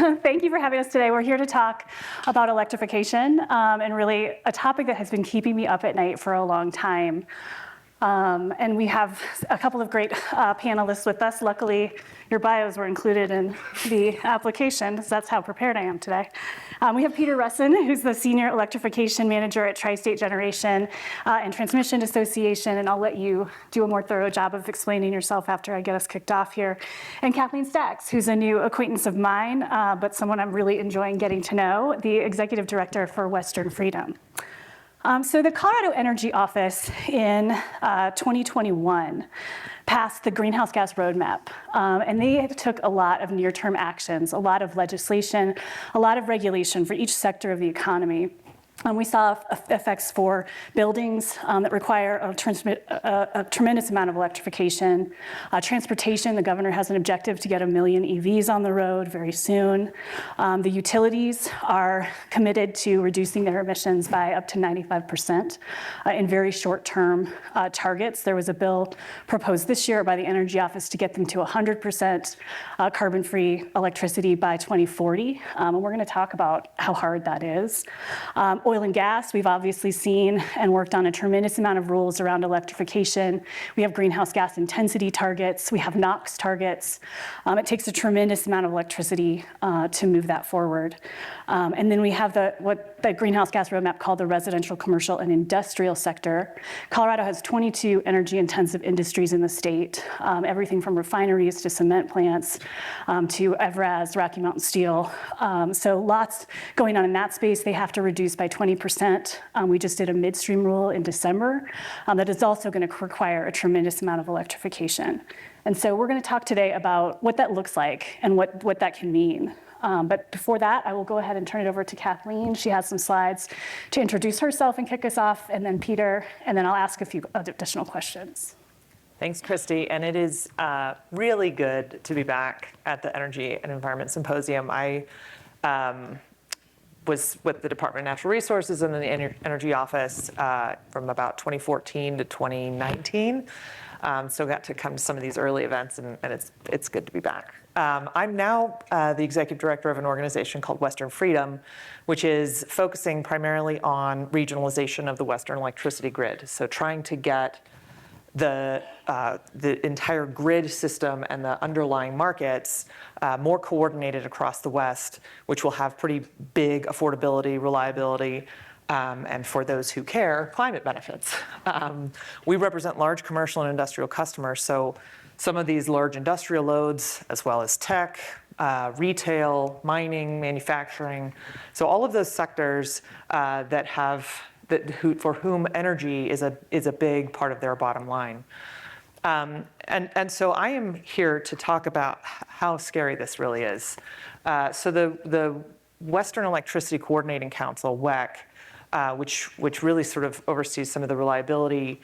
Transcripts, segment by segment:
Thank you for having us today. We're here to talk about electrification and really a topic that has been keeping me up at night for a long time. And we have a couple of great panelists with us. Luckily, your bios were included in the application, so that's how prepared I am today. We have Peter Rusin, who's the Senior Electrification Manager at Tri-State Generation and Transmission Association, and I'll let you do a more thorough job of explaining yourself after I get us kicked off here. And Kathleen Stacks, who's a new acquaintance of mine, but someone I'm really enjoying getting to know, the Executive Director for Western Freedom. So the Colorado Energy Office in 2021 passed the Greenhouse Gas Roadmap, and they took a lot of near-term actions, a lot of legislation, a lot of regulation for each sector of the economy. We saw effects for buildings that require a tremendous amount of electrification. Transportation, the governor has an objective to get 1 million EVs on the road very soon. The utilities are committed to reducing their emissions by up to 95% in very short-term targets. There was a bill proposed this year by the Energy Office to get them to 100% carbon-free electricity by 2040. And we're going to talk about how hard that is. Oil and gas, we've obviously seen and worked on a tremendous amount of rules around electrification. We have greenhouse gas intensity targets. We have NOx targets. It takes a tremendous amount of electricity to move that forward. And then we have what the Greenhouse Gas Roadmap called the residential, commercial, and industrial sector. Colorado has 22 energy-intensive industries in the state, everything from refineries to cement plants to Evraz, Rocky Mountain Steel. So lots going on in that space. They have to reduce by 20%. We just did a midstream rule in December that is also going to require a tremendous amount of electrification. And so we're going to talk today about what that looks like and what that can mean. But before that, I will go ahead and turn it over to Kathleen. She has some slides to introduce herself and kick us off, and then Peter, and then I'll ask a few additional questions. Thanks, Christy. And it is really good to be back at the Energy and Environment Symposium. I was with the Department of Natural Resources and then the Energy Office from about 2014 to 2019. So got to come to some of these early events, and it's good to be back. I'm now the Executive Director of an organization called Western Freedom, which is focusing primarily on regionalization of the Western electricity grid. So trying to get the entire grid system and the underlying markets more coordinated across the West, which will have pretty big affordability, reliability, and for those who care, climate benefits. We represent large commercial and industrial customers, so some of these large industrial loads, as well as tech, retail, mining, manufacturing. So all of those sectors for whom energy is a big part of their bottom line. And so I am here to talk about how scary this really is. So the Western Electricity Coordinating Council, WEC, which really sort of oversees some of the reliability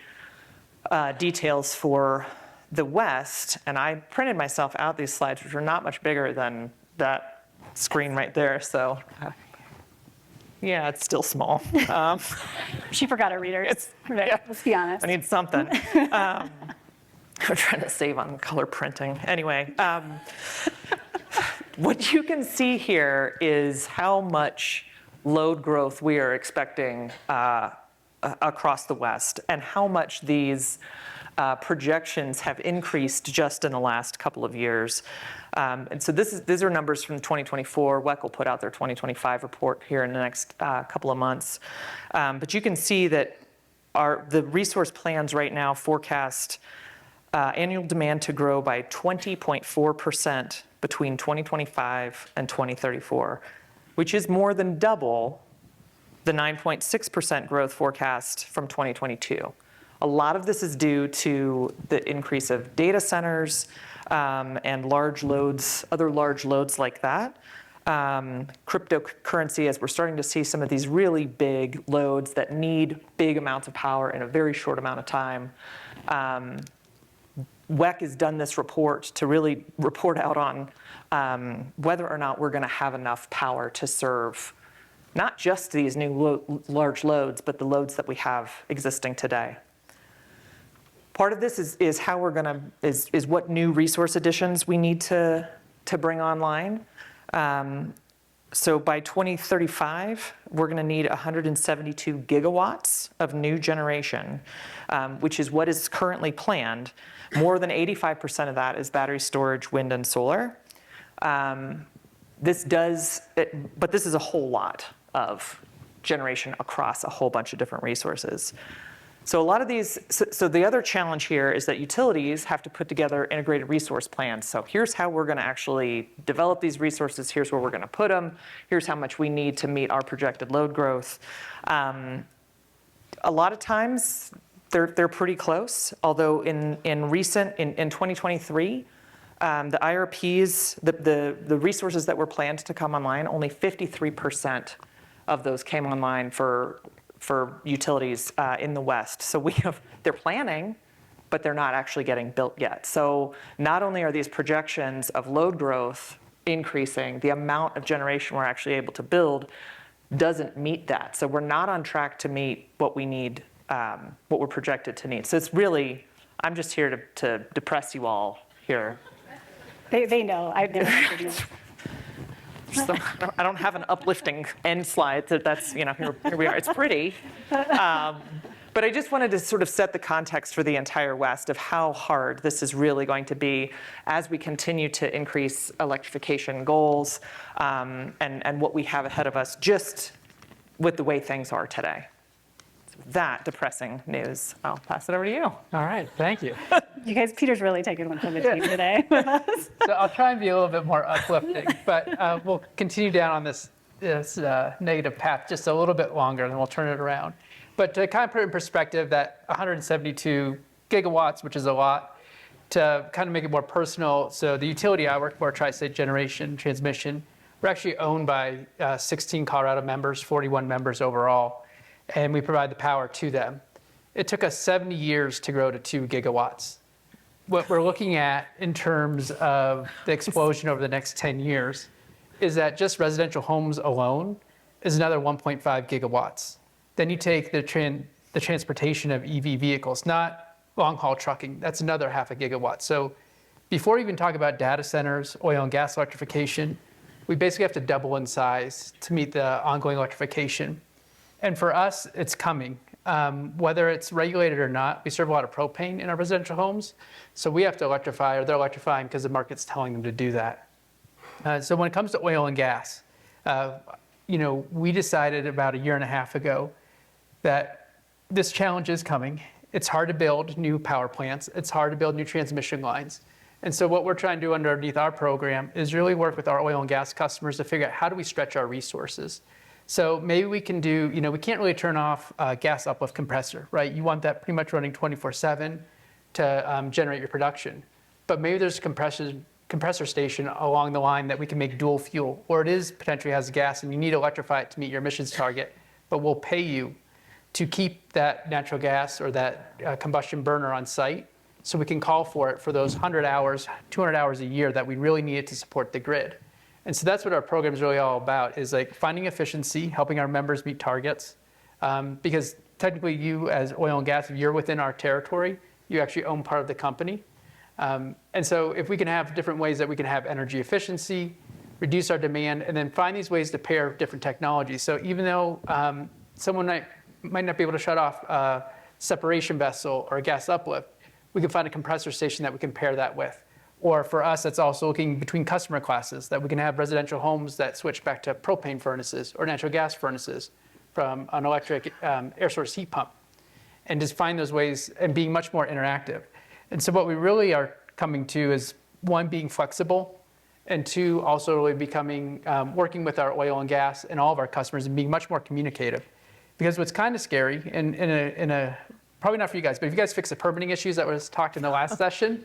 details for the West, and I printed myself out these slides, which are not much bigger than that screen right there, so yeah, it's still small. She forgot her readers. Yeah. Let's be honest. I need something. I'm trying to save on color printing. Anyway, what you can see here is how much load growth we are expecting across the West, and how much these projections have increased just in the last couple of years. And so these are numbers from 2024. WEC will put out their 2025 report here in the next couple of months. But you can see that the resource plans right now forecast annual demand to grow by 20.4% between 2025 and 2034, which is more than double the 9.6% growth forecast from 2022. A lot of this is due to the increase of data centers and large loads, other large loads like that. Cryptocurrency, as we're starting to see some of these really big loads that need big amounts of power in a very short amount of time. WEC has done this report to really report out on whether or not we're going to have enough power to serve not just these new large loads, but the loads that we have existing today. Part of this is how we're going to, is what new resource additions we need to bring online. So by 2035, we're going to need 172 gigawatts of new generation, which is what is currently planned. More than 85% of that is battery storage, wind, and solar. But this is a whole lot of generation across a whole bunch of different resources. So a lot of these, so the other challenge here is that utilities have to put together integrated resource plans. So here's how we're going to actually develop these resources. Here's where we're going to put them. Here's how much we need to meet our projected load growth. A lot of times they're pretty close. Although in 2023, the IRPs, the resources that were planned to come online, only 53% of those came online for utilities in the West. So they're planning, but they're not actually getting built yet. So not only are these projections of load growth increasing, the amount of generation we're actually able to build doesn't meet that. So we're not on track to meet what we need, what we're projected to need. So it's really, I'm just here to depress you all here. They know. I've never heard of it. So I don't have an uplifting end slide. That's, here we are. It's pretty. But I just wanted to sort of set the context for the entire West of how hard this is really going to be as we continue to increase electrification goals and what we have ahead of us just with the way things are today. That depressing news. I'll pass it over to you. All right, thank you. You guys, Peter's really taking one from the team today with us. So I'll try and be a little bit more uplifting, but we'll continue down on this negative path just a little bit longer, and then we'll turn it around. But to kind of put it in perspective, that 172 gigawatts, which is a lot, to kind of make it more personal. So the utility I work for, Tri-State Generation Transmission, we're actually owned by 16 Colorado members, 41 members overall, and we provide the power to them. It took us 70 years to grow to 2 gigawatts. What we're looking at in terms of the explosion over the next 10 years is that just residential homes alone is another 1.5 gigawatts. Then you take the transportation of EV vehicles, not long-haul trucking, that's another half a gigawatt. So before we even talk about data centers, oil and gas electrification, we basically have to double in size to meet the ongoing electrification. And for us, it's coming. Whether it's regulated or not, we serve a lot of propane in our residential homes. So we have to electrify, or they're electrifying because the market's telling them to do that. So when it comes to oil and gas, we decided about a year and a half ago that this challenge is coming. It's hard to build new power plants. It's hard to build new transmission lines. And so what we're trying to do underneath our program is really work with our oil and gas customers to figure out how do we stretch our resources. So maybe we can do, we can't really turn off a gas uplift compressor, right? You want that pretty much running 24/7 to generate your production. But maybe there's a compressor station along the line that we can make dual fuel, or it is potentially has gas and you need to electrify it to meet your emissions target, but we'll pay you to keep that natural gas or that combustion burner on site so we can call for it for those 100 hours, 200 hours a year that we really need it to support the grid. And so that's what our program is really all about, is like finding efficiency, helping our members meet targets. Because technically you as oil and gas, if you're within our territory, you actually own part of the company. And so if we can have different ways that we can have energy efficiency, reduce our demand, and then find these ways to pair different technologies. So even though someone might not be able to shut off a separation vessel or a gas uplift, we can find a compressor station that we can pair that with. Or for us, that's also looking between customer classes, that we can have residential homes that switch back to propane furnaces or natural gas furnaces from an electric air source heat pump. And just find those ways and being much more interactive. And so what we really are coming to is, one, being flexible, and two, also really becoming, working with our oil and gas and all of our customers and being much more communicative. Because what's kind of scary, in a probably not for you guys, but if you guys fix the permitting issues that was talked in the last session,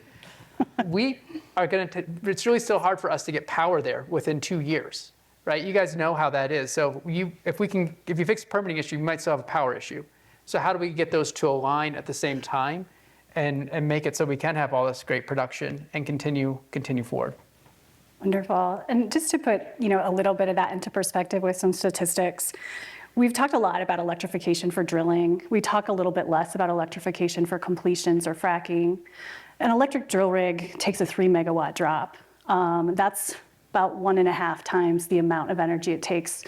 we are going to, it's really still hard for us to get power there within 2 years, right? You guys know how that is. So if you fix the permitting issue, you might still have a power issue. So how do we get those to align at the same time and make it so we can have all this great production and continue forward? Wonderful. And just to put, a little bit of that into perspective with some statistics, we've talked a lot about electrification for drilling. We talk a little bit less about electrification for completions or fracking. An electric drill rig takes a 3 megawatt drop. That's about 1.5 times the amount of energy it takes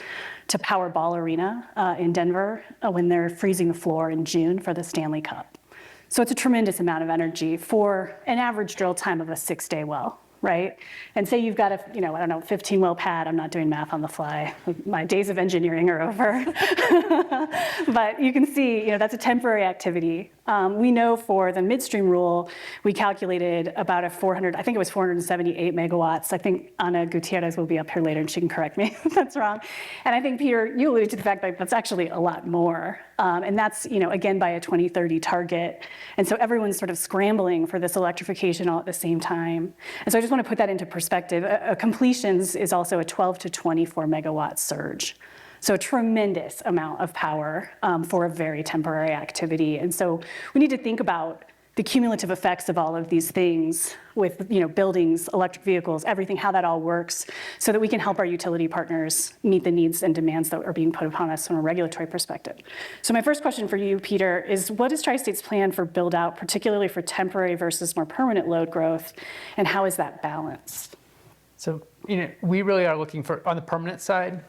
to power Ball Arena in Denver when they're freezing the floor in June for the Stanley Cup. So it's a tremendous amount of energy for an average drill time of a 6-day well, right? And say you've got a, I don't know, 15-well pad. I'm not doing math on the fly. My days of engineering are over. But you can see, that's a temporary activity. We know for the midstream rule, we calculated about I think it was 478 megawatts. I think Ana Gutierrez will be up here later and she can correct me if that's wrong. And I think, Peter, you alluded to the fact that that's actually a lot more. And that's, again, by a 2030 target. And so everyone's sort of scrambling for this electrification all at the same time. And so I just want to put that into perspective. Completions is also a 12 to 24 megawatt surge. So a tremendous amount of power for a very temporary activity. And so we need to think about the cumulative effects of all of these things with buildings, electric vehicles, everything, how that all works, so that we can help our utility partners meet the needs and demands that are being put upon us from a regulatory perspective. So my first question for you, Peter, is what is Tri-State's plan for build out, particularly for temporary versus more permanent load growth, and how is that balanced? So, we really are looking for, on the permanent side,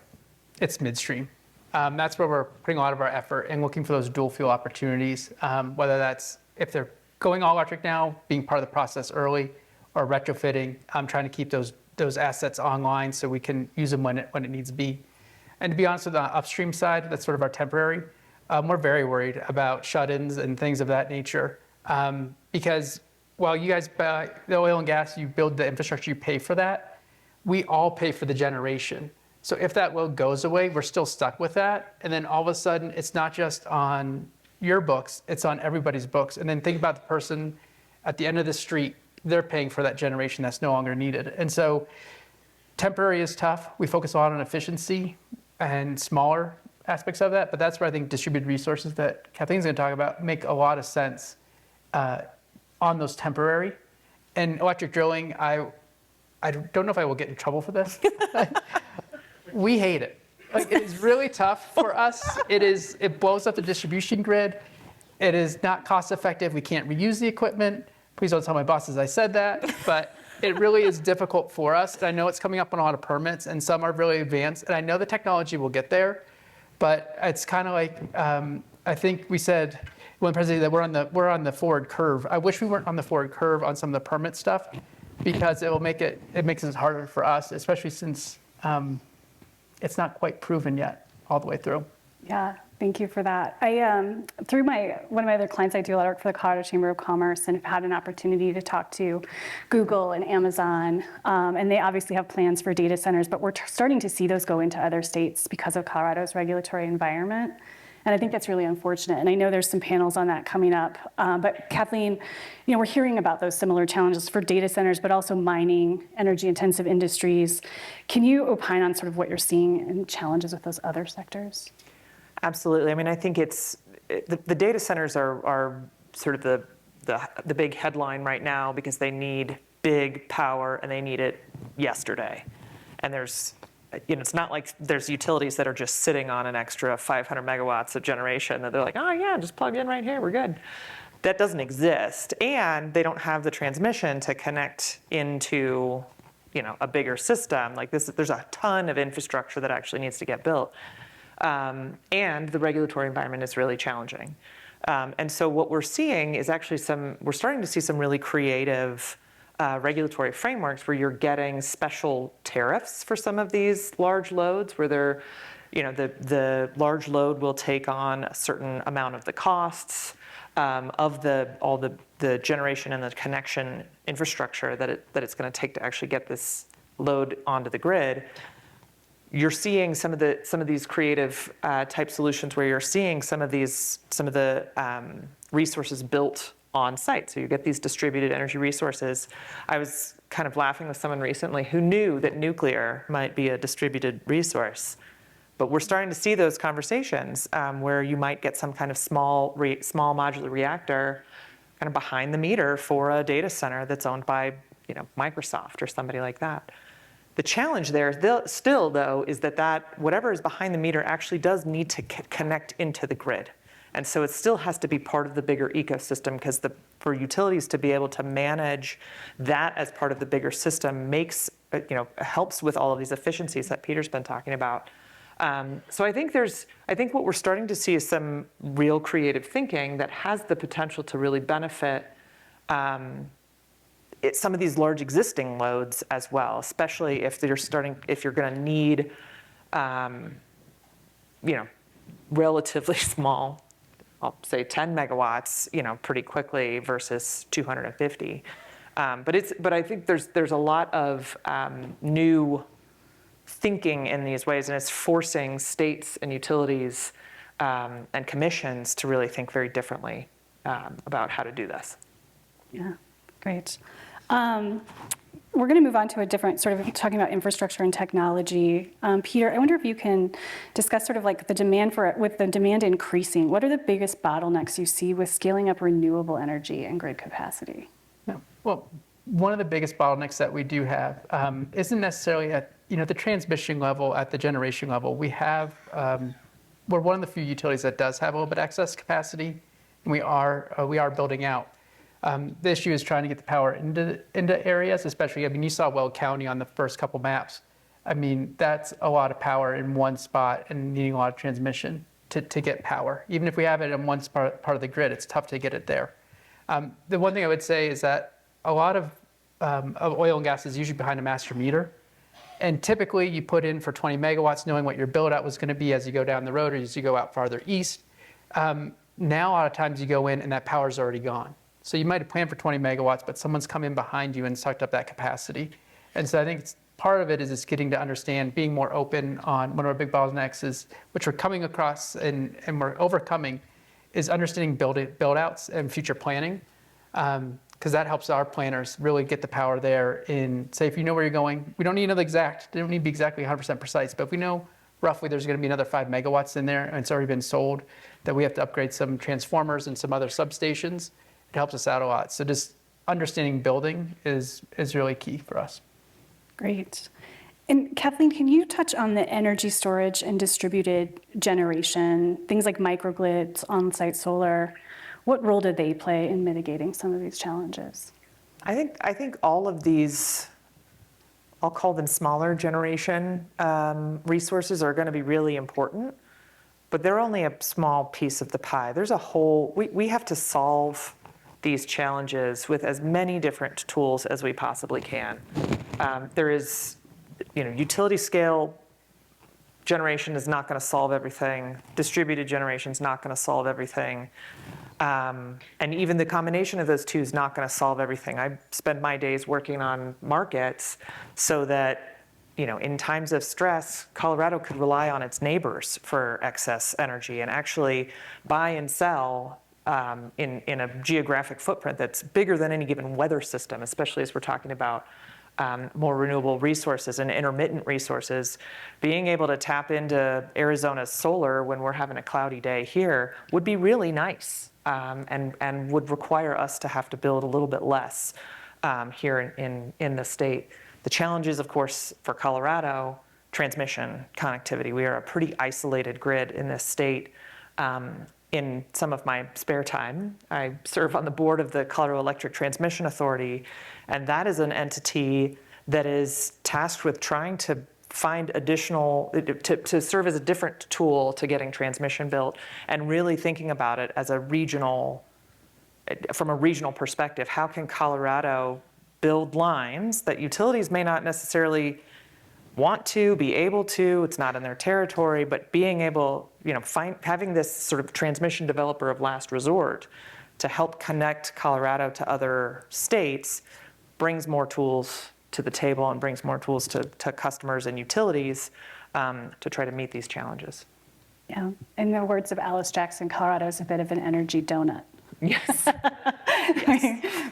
it's midstream. That's where we're putting a lot of our effort and looking for those dual fuel opportunities, whether that's if they're going all electric now, being part of the process early, or retrofitting, trying to keep those assets online so we can use them when it needs to be. And to be honest, with the upstream side, that's sort of our temporary. We're very worried about shut-ins and things of that nature, because while you guys buy the oil and gas, you build the infrastructure, you pay for that, we all pay for the generation. So if that load goes away, we're still stuck with that. And then all of a sudden, it's not just on your books, it's on everybody's books. And then think about the person at the end of the street, they're paying for that generation that's no longer needed. And so temporary is tough. We focus a lot on efficiency and smaller aspects of that, but that's where I think distributed resources that Kathleen's gonna talk about make a lot of sense on those temporary. And electric drilling, I don't know if I will get in trouble for this. We hate it. Like, it is really tough for us. It blows up the distribution grid. It is not cost effective. We can't reuse the equipment. Please don't tell my bosses I said that, but it really is difficult for us. And I know it's coming up on a lot of permits and some are really advanced. And I know the technology will get there, but it's kind of like, I think we said when the president that we're on the forward curve. I wish we weren't on the forward curve on some of the permit stuff, because it makes it harder for us, especially since it's not quite proven yet all the way through. Yeah, thank you for that. Through one of my other clients, I do a lot of work for the Colorado Chamber of Commerce and have had an opportunity to talk to Google and Amazon, and they obviously have plans for data centers, but we're starting to see those go into other states because of Colorado's regulatory environment. And I think that's really unfortunate. And I know there's some panels on that coming up. But Kathleen, we're hearing about those similar challenges for data centers, but also mining, energy intensive industries. Can you opine on sort of what you're seeing and challenges with those other sectors? Absolutely. I mean, I think the data centers are sort of the big headline right now because they need big power and they need it yesterday. And it's not like there's utilities that are just sitting on an extra 500 megawatts of generation that they're like, oh yeah, just plug in right here, we're good. That doesn't exist. And they don't have the transmission to connect into, a bigger system. Like this, there's a ton of infrastructure that actually needs to get built. And the regulatory environment is really challenging. And so what we're seeing is actually we're starting to see some really creative regulatory frameworks where you're getting special tariffs for some of these large loads where the large load will take on a certain amount of the costs of all the generation and the connection infrastructure that it's going to take to actually get this load onto the grid. You're seeing some of these creative type solutions where you're seeing some of the resources built on site. So you get these distributed energy resources. I was kind of laughing with someone recently who knew that nuclear might be a distributed resource. But we're starting to see those conversations where you might get some kind of small modular reactor kind of behind the meter for a data center that's owned by Microsoft or somebody like that. The challenge there still, though, is that whatever is behind the meter actually does need to connect into the grid. And so it still has to be part of the bigger ecosystem, because for utilities to be able to manage that as part of the bigger system helps with all of these efficiencies that Peter's been talking about. So I think what we're starting to see is some real creative thinking that has the potential to really benefit some of these large existing loads as well, especially if you're going to need, relatively small, I'll say 10 megawatts, pretty quickly versus 250. But I think there's a lot of new thinking in these ways, and it's forcing states and utilities and commissions to really think very differently about how to do this. Yeah, great. We're going to move on to a different sort of talking about infrastructure and technology. Peter, I wonder if you can discuss sort of like the demand with the demand increasing, what are the biggest bottlenecks you see with scaling up renewable energy and grid capacity? Yeah. Well, one of the biggest bottlenecks that we do have isn't necessarily at the transmission level, at the generation level. We're one of the few utilities that does have a little bit of excess capacity, and we are building out. The issue is trying to get the power into areas, especially, you saw Weld County on the first couple maps. That's a lot of power in one spot and needing a lot of transmission to get power. Even if we have it in one part of the grid, it's tough to get it there. The one thing I would say is that a lot of oil and gas is usually behind a master meter. And typically you put in for 20 megawatts, knowing what your build out was going to be as you go down the road or as you go out farther east. Now a lot of times you go in and that power's already gone. So you might have planned for 20 megawatts, but someone's come in behind you and sucked up that capacity. And so I think part of it is just getting to understand, being more open on one of our big bottlenecks is, which we're coming across and we're overcoming, is understanding build outs and future planning. Because that helps our planners really get the power there in, say, if you know where you're going, we don't need to know the exact, they don't need to be exactly 100% precise, but if we know roughly there's going to be another 5 megawatts in there and it's already been sold, that we have to upgrade some transformers and some other substations, it helps us out a lot. So just understanding building is really key for us. Great. And Kathleen, can you touch on the energy storage and distributed generation, things like microgrids, on-site solar? What role do they play in mitigating some of these challenges? I think all of these, I'll call them smaller generation resources, are going to be really important, but they're only a small piece of the pie. There's a whole, we have to solve these challenges with as many different tools as we possibly can. There is, utility scale generation is not going to solve everything. Distributed generation is not going to solve everything. And even the combination of those two is not going to solve everything. I spend my days working on markets so that, in times of stress, Colorado could rely on its neighbors for excess energy and actually buy and sell in a geographic footprint that's bigger than any given weather system, especially as we're talking about more renewable resources and intermittent resources. Being able to tap into Arizona's solar when we're having a cloudy day here would be really nice, and would require us to have to build a little bit less here in the state. The challenges, of course, for Colorado, transmission connectivity. We are a pretty isolated grid in this state. In some of my spare time, I serve on the board of the Colorado Electric Transmission Authority, and that is an entity that is tasked with trying to find additional, to serve as a different tool to getting transmission built, and really thinking about it as from a regional perspective. How can Colorado build lines that utilities may not necessarily want to, be able to, it's not in their territory, but being able, having this sort of transmission developer of last resort to help connect Colorado to other states brings more tools to the table and brings more tools to customers and utilities to try to meet these challenges. Yeah, in the words of Alice Jackson, Colorado is a bit of an energy donut. Yes.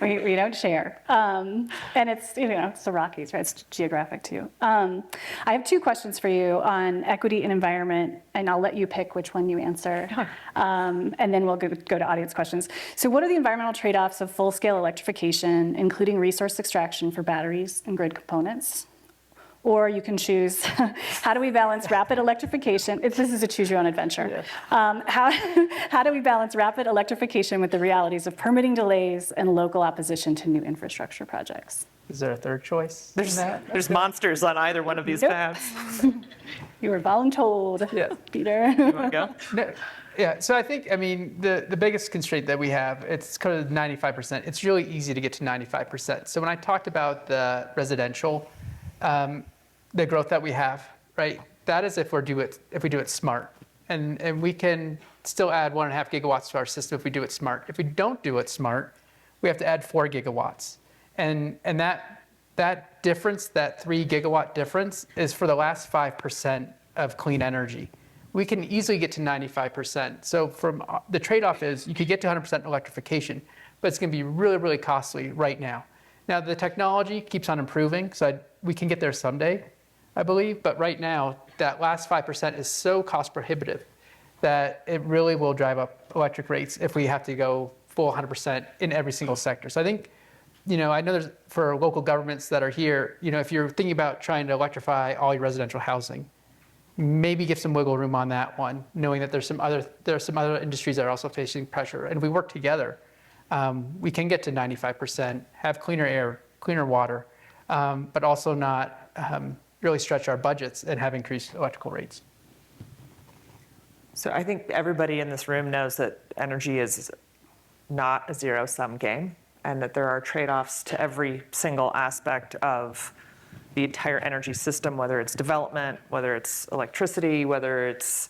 we don't share. And it's, it's the Rockies, right? It's geographic too. I have 2 questions for you on equity and environment, and I'll let you pick which one you answer. And then we'll go to audience questions. So what are the environmental trade-offs of full-scale electrification, including resource extraction for batteries and grid components? Or you can choose, how do we balance rapid electrification? This is a choose your own adventure. How do we balance rapid electrification with the realities of permitting delays and local opposition to new infrastructure projects? Is there a third choice? There's monsters on either one of these Nope. paths. You were voluntold, Yeah. Peter. You want to go? No, yeah, so I think, I mean, the biggest constraint that we have, it's kind of 95%. It's really easy to get to 95%. So when I talked about the residential, the growth that we have, right? That is if we do it smart. And we can still add 1.5 gigawatts to our system if we do it smart. If we don't do it smart, we have to add 4 gigawatts. And that difference, that 3 gigawatt difference, is for the last 5% of clean energy. We can easily get to 95%. So the trade-off is you could get to 100% electrification, but it's going to be really, really costly right now. Now, the technology keeps on improving, so we can get there someday, I believe. But right now, that last 5% is so cost prohibitive that it really will drive up electric rates if we have to go full 100% in every single sector. So I think, I know there's, for local governments that are here, if you're thinking about trying to electrify all your residential housing, maybe give some wiggle room on that one, knowing that there are some other industries that are also facing pressure. And if we work together, we can get to 95%, have cleaner air, cleaner water, but also not really stretch our budgets and have increased electrical rates. So I think everybody in this room knows that energy is not a zero-sum game, and that there are trade-offs to every single aspect of the entire energy system, whether it's development, whether it's electricity, whether it's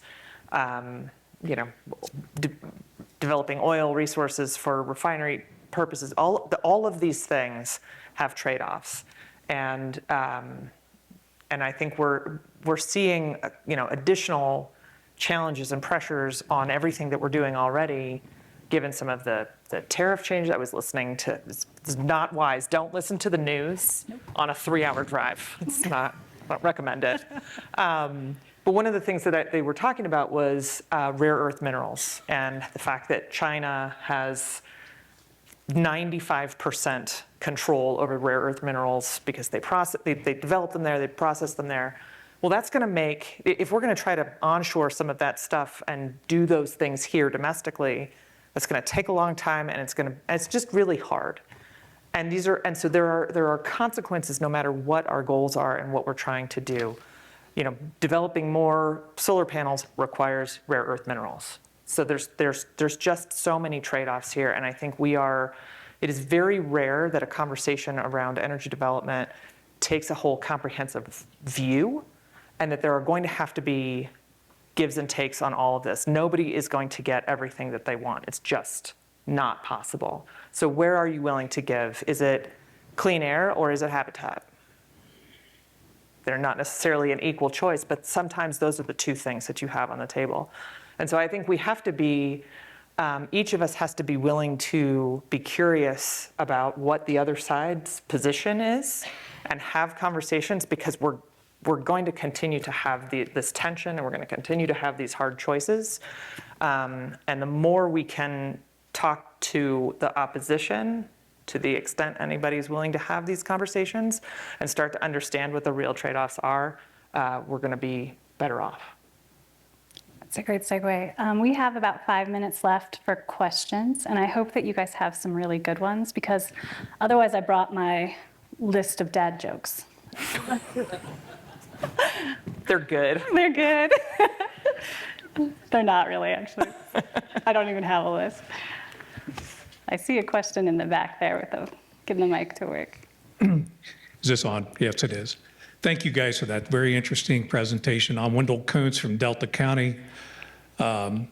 developing oil resources for refinery purposes. All of these things have trade-offs, and I think we're seeing additional challenges and pressures on everything that we're doing already, given some of the tariff change. I was listening to. This is not wise. Don't listen to the news on a 3-hour drive. It's not recommend it. But one of the things that they were talking about was rare earth minerals, and the fact that China has 95% control over rare earth minerals because they develop them there, they process them there. Well, that's going to make, if we're going to try to onshore some of that stuff and do those things here domestically, that's going to take a long time, and it's just really hard. And so there are consequences no matter what our goals are and what we're trying to do. Developing more solar panels requires rare earth minerals. So there's just so many trade-offs here, and I think it is very rare that a conversation around energy development takes a whole comprehensive view, and that there are going to have to be gives and takes on all of this. Nobody is going to get everything that they want. It's just not possible. So where are you willing to give? Is it clean air or is it habitat? They're not necessarily an equal choice, but sometimes those are the two things that you have on the table. And so I think we have to be, each of us has to be willing to be curious about what the other side's position is and have conversations, because we're going to continue to have this tension, and we're going to continue to have these hard choices. And the more we can talk to the opposition, to the extent anybody's willing to have these conversations and start to understand what the real trade-offs are, we're going to be better off. That's a great segue. We have about 5 minutes left for questions, and I hope that you guys have some really good ones, because otherwise I brought my list of dad jokes. They're good. They're good. They're not really, actually. I don't even have a list. I see a question in the back there give the mic to work. Is this on? Yes, it is. Thank you guys for that very interesting presentation. I'm Wendell Kuntz from Delta County. One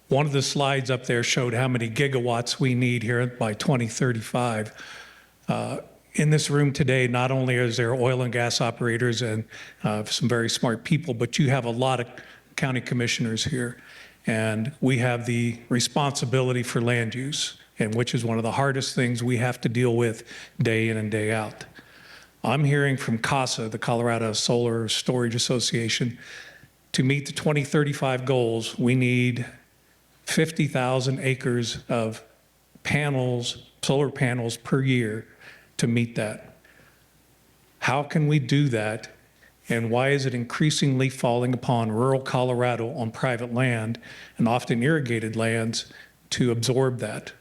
of the slides up there showed how many gigawatts we need here by 2035. In this room today, not only is there oil and gas operators and some very smart people, but you have a lot of county commissioners here. And we have the responsibility for land use, and which is one of the hardest things we have to deal with day in and day out. I'm hearing from CASA, the Colorado Solar Storage Association, to meet the 2035 goals, we need 50,000 acres of panels, solar panels per year to meet that. How can we do that? And why is it increasingly falling upon rural Colorado on private land and often irrigated lands to absorb that?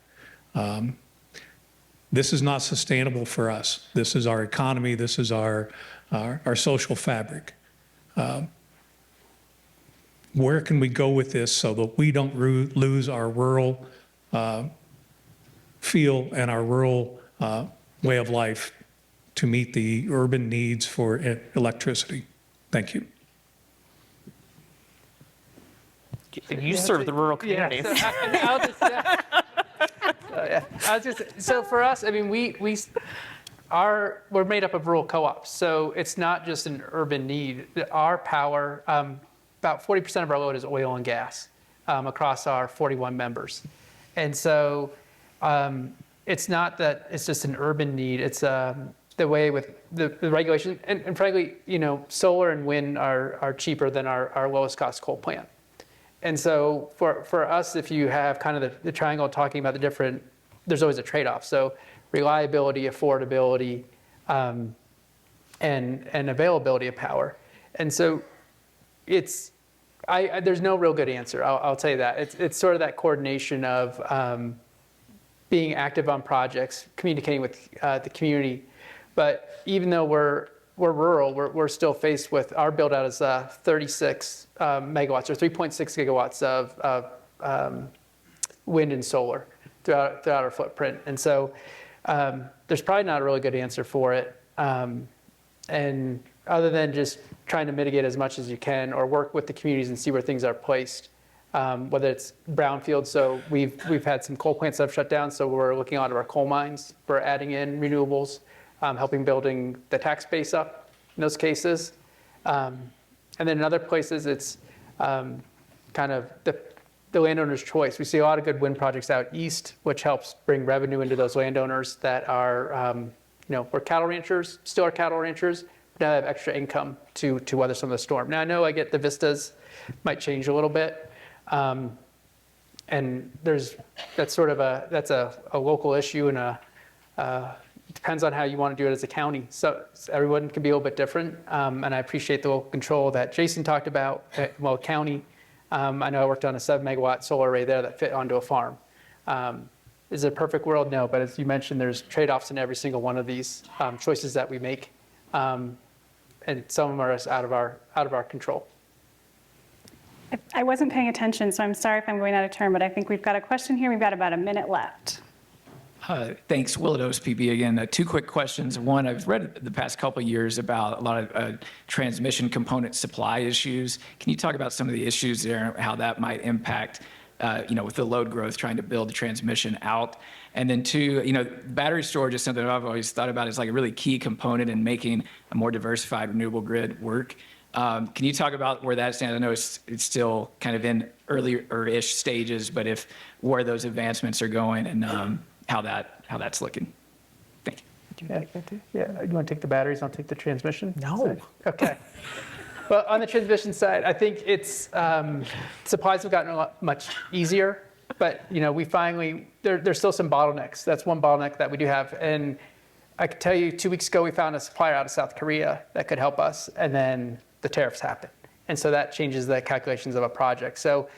This is not sustainable for us. This is our economy. This is our social fabric. Where can we go with this so that we don't lose our rural feel and our rural way of life to meet the urban needs for electricity? Thank you. You serve the rural communities. So for us, I mean, we're made up of rural co-ops, so it's not just an urban need. Our power, about 40% of our load is oil and gas across our 41 members. And so it's not that it's just an urban need, it's the way with the regulation, and frankly, solar and wind are cheaper than our lowest cost coal plant. And so for us, if you have kind of the triangle talking about the different, there's always a trade-off. So reliability, affordability, and availability of power. And so there's no real good answer, I'll tell you that. It's sort of that coordination of being active on projects, communicating with the community. But even though we're rural, we're still faced with, our build out is 36 megawatts or 3.6 gigawatts of wind and solar throughout our footprint. And so there's probably not a really good answer for it. And other than just trying to mitigate as much as you can or work with the communities and see where things are placed, whether it's brownfield. So we've had some coal plants that have shut down. So we're looking out of our coal mines. We're adding in renewables. Helping building the tax base up in those cases. And then in other places, it's kind of the landowner's choice. We see a lot of good wind projects out east, which helps bring revenue into those landowners that are, we're cattle ranchers, still are cattle ranchers, but now have extra income to weather some of the storm. Now I know I get the vistas might change a little bit. And that's a local issue and it depends on how you want to do it as a county. So everyone can be a little bit different. And I appreciate the local control that Jason talked about. County, I know I worked on a 7 megawatt solar array there that fit onto a farm. Is it a perfect world? No, but as you mentioned, there's trade-offs in every single one of these choices that we make. And some of them are out of our control. I wasn't paying attention, so I'm sorry if I'm going out of turn, but I think we've got a question here. We've got about a minute left. Thanks, Willados PB again. 2 quick questions. One, I've read the past couple of years about a lot of transmission component supply issues. Can you talk about some of the issues there and how that might impact, with the load growth, trying to build the transmission out? And then 2, battery storage is something that I've always thought about as like a really key component in making a more diversified renewable grid work. Can you talk about where that stands? I know it's still kind of in earlier-ish stages, but where those advancements are going and how that's looking. Thank you. Yeah, you want to take the batteries? I'll take the transmission. No. Okay. Well, on the transmission side, I think it's supplies have gotten a lot much easier, but we finally there's still some bottlenecks. That's one bottleneck that we do have, and I can tell you 2 weeks ago we found a supplier out of South Korea that could help us, and then the tariffs happened, and so that changes the calculations of a project. So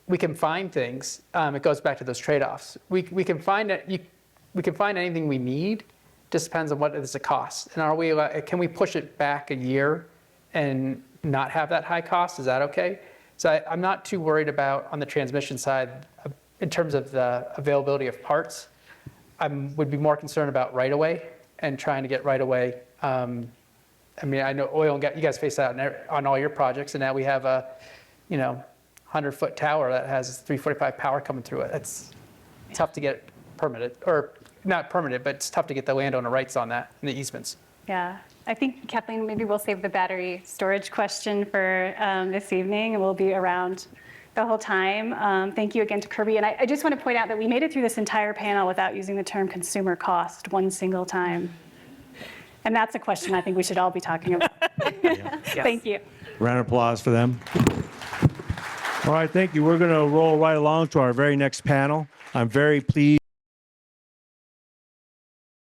we can find things. It goes back to those trade-offs. We can find it. We can find anything we need. Just depends on what is the cost. And can we push it back a year and not have that high cost? Is that okay? So I'm not too worried about on the transmission side in terms of the availability of parts. I would be more concerned about right-of-way and trying to get right-of-way. I know oil and gas. You guys face that on all your projects, and now we have a, 100-foot tower that has 345 power coming through it. It's tough to get permitted, or not permitted, but it's tough to get the landowner rights on that and the easements. Yeah, I think, Kathleen, maybe we'll save the battery storage question for this evening, and we'll be around the whole time. Thank you again to Kirby. And I just want to point out that we made it through this entire panel without using the term consumer cost one single time. And that's a question I think we should all be talking about. Thank you. Round of applause for them. All right, thank you. We're going to roll right along to our very next panel. I'm very pleased.